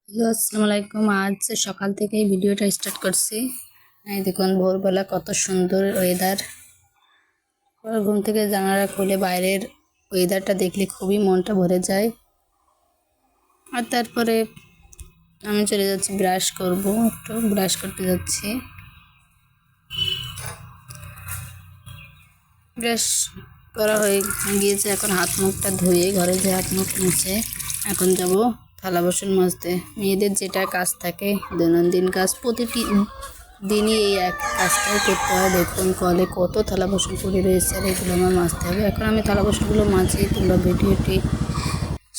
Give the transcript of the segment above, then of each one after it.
Hello, আসসালামু আলাইকুম। আজ সকাল থেকেই ভিডিওটা স্টার্ট করছি। এই দেখুন ভোরবেলা কত সুন্দর ওয়েদার। ঘুম থেকে জানালা খুলে বাইরের ওয়েদারটা দেখলে খুবই মনটা ভরে যায়। আর তারপরে আমি চলে যাচ্ছি ব্রাশ করব, একটু ব্রাশ করতে যাচ্ছি। ব্রাশ করা হয়ে গিয়েছে, এখন হাত মুখটা ধুয়ে ঘরে যে হাত মুখ মুছে এখন যাব থালা বাসন মাজতে। মেয়েদের যেটা কাজ থাকে দৈনন্দিন কাজ, প্রতিটি দিনই এই এক কাজটাই করতে হয়। দেখুন কলে কত থালা বাসন পড়ে রয়েছে, আর এগুলো আমার মাজতে হবে। এখন আমি থালা বাসনগুলো মাজি, তোমরা ভিডিওটি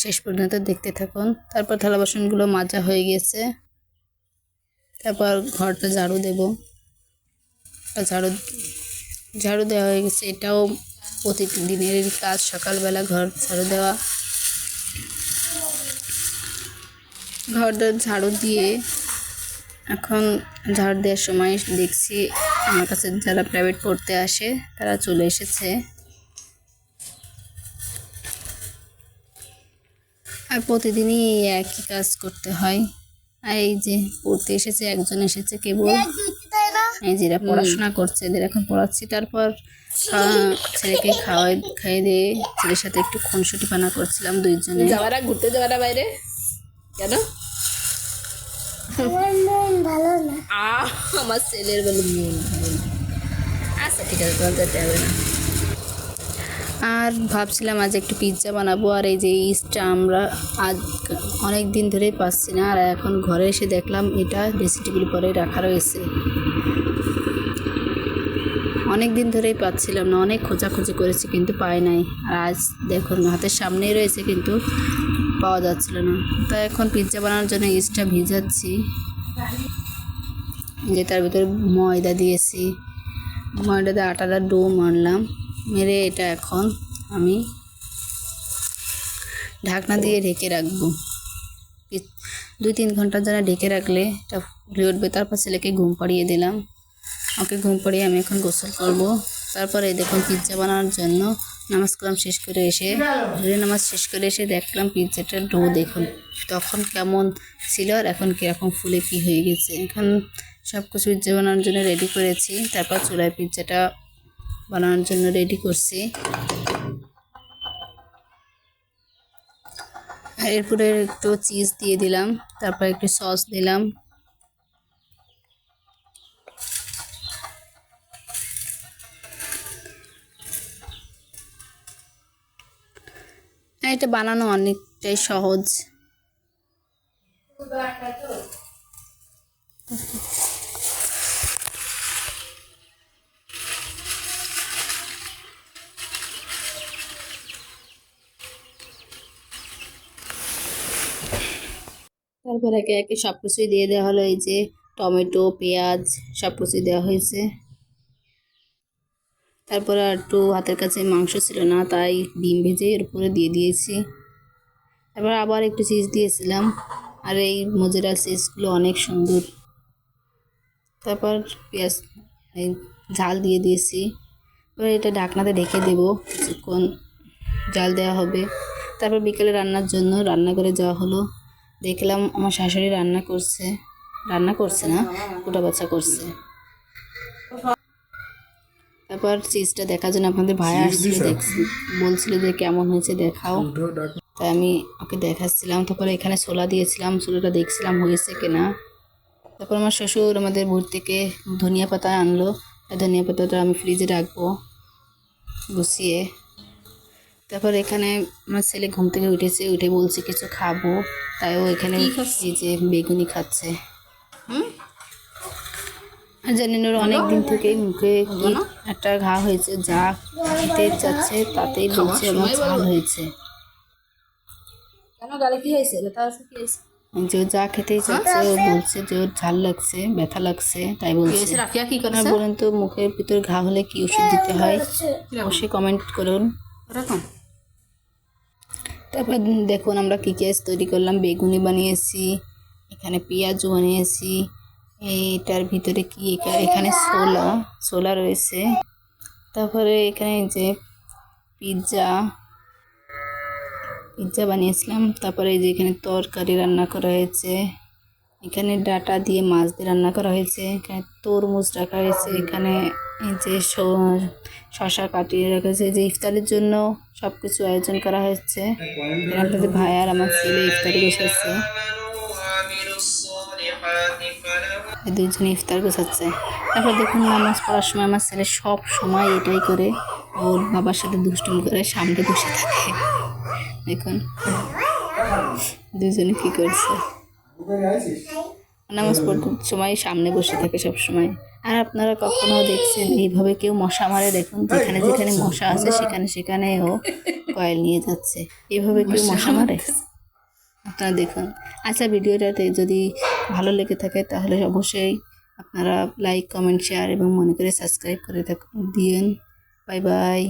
শেষ পর্যন্ত দেখতে থাকুন। তারপর থালা বাসনগুলো মাজা হয়ে গেছে, তারপর ঘরটা ঝাড়ু দেব। ঝাড়ু ঝাড়ু দেওয়া হয়ে গেছে, এটাও প্রতিদিনের কাজ। সকালবেলা ঘর ঝাড়ু দেওয়া, ঘরটা ঝাড়ু দিয়ে এখন ঝাড়ু দেওয়ার সময় দেখছি আমার কাছে যারা প্রাইভেট পড়তে আসে তারা চলে এসেছে। আর প্রতিদিনই এই একই কাজ করতে হয়। আর এই যে পড়তে এসেছে, একজন এসেছে কেবল, এই যেটা পড়াশোনা করছে এদের এখন পড়াচ্ছি। তারপর ছেলেকে খাইয়ে দিয়ে ছেলের সাথে একটু খুনসুটি পানা করছিলাম দুইজনে। যাওয়ারা ঘুরতে যাওয়ারা বাইরে কেন? ভালো না। আমার ছেলের বলে মন ভালো না। আচ্ছা ঠিক আছে, তোমার যেতে হবে না। আর ভাবছিলাম আজ একটু পিৎজা বানাবো। আর এই যে ইস্টটা আমরা আজ অনেক দিন ধরেই পাচ্ছি না, আর এখন ঘরে এসে দেখলাম এটা ড্রেসিং টেবিল পরে রাখা রয়েছে। অনেক দিন ধরেই পাচ্ছিলাম না, অনেক খোঁজাখুঁজি করেছি কিন্তু পাই নাই। আর আজ দেখুন হাতের সামনেই রয়েছে কিন্তু পাওয়া যাচ্ছিল না। তাই এখন পিৎজা বানানোর জন্য ইস্টটা ভিজাচ্ছি, যে তার ভিতরে ময়দা দিয়েছি। ময়দাতে আটাটা ডো মারলাম, মেরে এটা এখন আমি ঢাকনা দিয়ে ঢেকে রাখবো। 2-3 ঘন্টার জন্য ঢেকে রাখলে এটা ফুলে উঠবে। তারপর ছেলেকে ঘুম পাড়িয়ে দিলাম, ওকে ঘুম পাড়িয়ে আমি এখন গোসল করব। তারপরে দেখুন পিৎজা বানানোর জন্য নামাজ কালাম শেষ করে এসে নামাজ শেষ করে এসে দেখলাম পিৎজাটার ডো দেখুন তখন কেমন ছিল আর এখন কীরকম ফুলে কি হয়ে গেছে। এখন সব কিছু পিৎজা বানানোর জন্য রেডি করেছি। তারপর চুলায় পিৎজাটা বানানোর জন্য রেডি করছি। আর এরপরে একটু চিজ দিয়ে দিলাম, তারপর একটু সস দিলাম। এটা বানানো অনেকটাই সহজ। তারপর একে একে সব কিছুই দিয়ে দেওয়া হলো। এই যে টমেটো, পেঁয়াজ সব কিছুই দেওয়া হয়েছে। তারপরে আর একটু হাতের কাছে মাংস ছিল না, তাই ডিম ভেজে এর উপরে দিয়ে দিয়েছি। তারপর আবার একটু চিজ দিয়েছিলাম, আর এই মোজারেলা চিজগুলো অনেক সুন্দর। তারপর পেঁয়াজ এই ঝাল দিয়ে দিয়েছি। এবার এটা ঢাকনাতে ঢেকে দেবো, কিছুক্ষণ জাল দেওয়া হবে। তারপর বিকেলে রান্নার জন্য রান্নাঘরে যাওয়া হলো। দেখলাম আমার শাশুড়ি রান্না করছে না, কুটা বাছা করছে। তারপর চিজটা দেখার জন্য আপনাদের ভাই আসছিল, বলছিল যে কেমন হয়েছে দেখাও, তাই আমি ওকে দেখাচ্ছিলাম। তারপরে এখানে ছোলা দিয়েছিলাম, ছোলাটা দেখছিলাম হয়েছে কিনা। তারপর আমার শ্বশুর আমাদের ভোর থেকে ধনিয়া পাতা আনলো, ধনিয়া পাতাটা আমি ফ্রিজে রাখবো গুছিয়ে। তারপর এখানে আমার ছেলে ঘুম থেকে উঠে বলছে কিছু খাবো, তাই ও এখানে এই যে বেগুনি খাচ্ছে। আর জানেন ওর অনেক দিন থেকেই মুখে কি একটা ঘা হয়েছে, যা খেতে চাচ্ছে তাতেই বলছে আমার ঝাল হয়েছে। কেন গালে কি হয়েছে? ব্যথা আছে কি হয়েছে? যে ও যা খেতেই চাচ্ছে ও বলছে যে ওর ঝাল লাগছে, ব্যথা লাগছে, তাই বলছে। রাফিয়া কি আপনারা করছে? বলুন তো মুখের ভিতর ঘা হলে কি ওষুধ দিতে হয়, অবশ্যই কমেন্ট করুন। এরকম তারপর দেখুন আমরা কী কেস তৈরি করলাম। বেগুনি বানিয়েছি, এখানে পেঁয়াজও বানিয়েছি। এইটার ভিতরে কি এখানে ছোলা রয়েছে। তারপরে এখানে যে পিৎজা পিৎজা বানিয়েছিলাম। তারপরে এই যে এখানে তরকারি রান্না করা হয়েছে, এখানে ডাটা দিয়ে মাছ দিয়ে রান্না করা হয়েছে, এখানে তরমুজ রাখা হয়েছে, এখানে এই যে শশা কাটিয়ে রাখা হয়েছে। যে ইফতারের জন্য সব কিছু আয়োজন করা হয়েছে। এখানে আপনাদের ভাই আর আমার ছেলে ইফতারি বসেছে, এই দুইজনে ইফতার গোছাচ্ছে। তারপর দেখুন নামাজ পড়ার সময় আমার ছেলে সব সময় এটাই করে, ওর বাবার সাথে দুষ্টুমি করে সামনে বসে থাকে। দেখুন দুজনে কি করছে, নামাজ পড়তে সময় সামনে বসে থাকে সব সময়। আর আপনারা কখনো দেখছেন এইভাবে কেউ মশা মারে? দেখুন যেখানে যেখানে মশা আছে সেখানে সেখানে ও কয়েল নিয়ে যাচ্ছে। এইভাবে কেউ মশা মারে? আপনারা দেখুন। আচ্ছা, ভিডিওটাতে যদি ভালো লেগে থাকে তাহলে অবশ্যই আপনারা লাইক, কমেন্ট, শেয়ার এবং মনে করে সাবস্ক্রাইব করে দিন। Bye bye.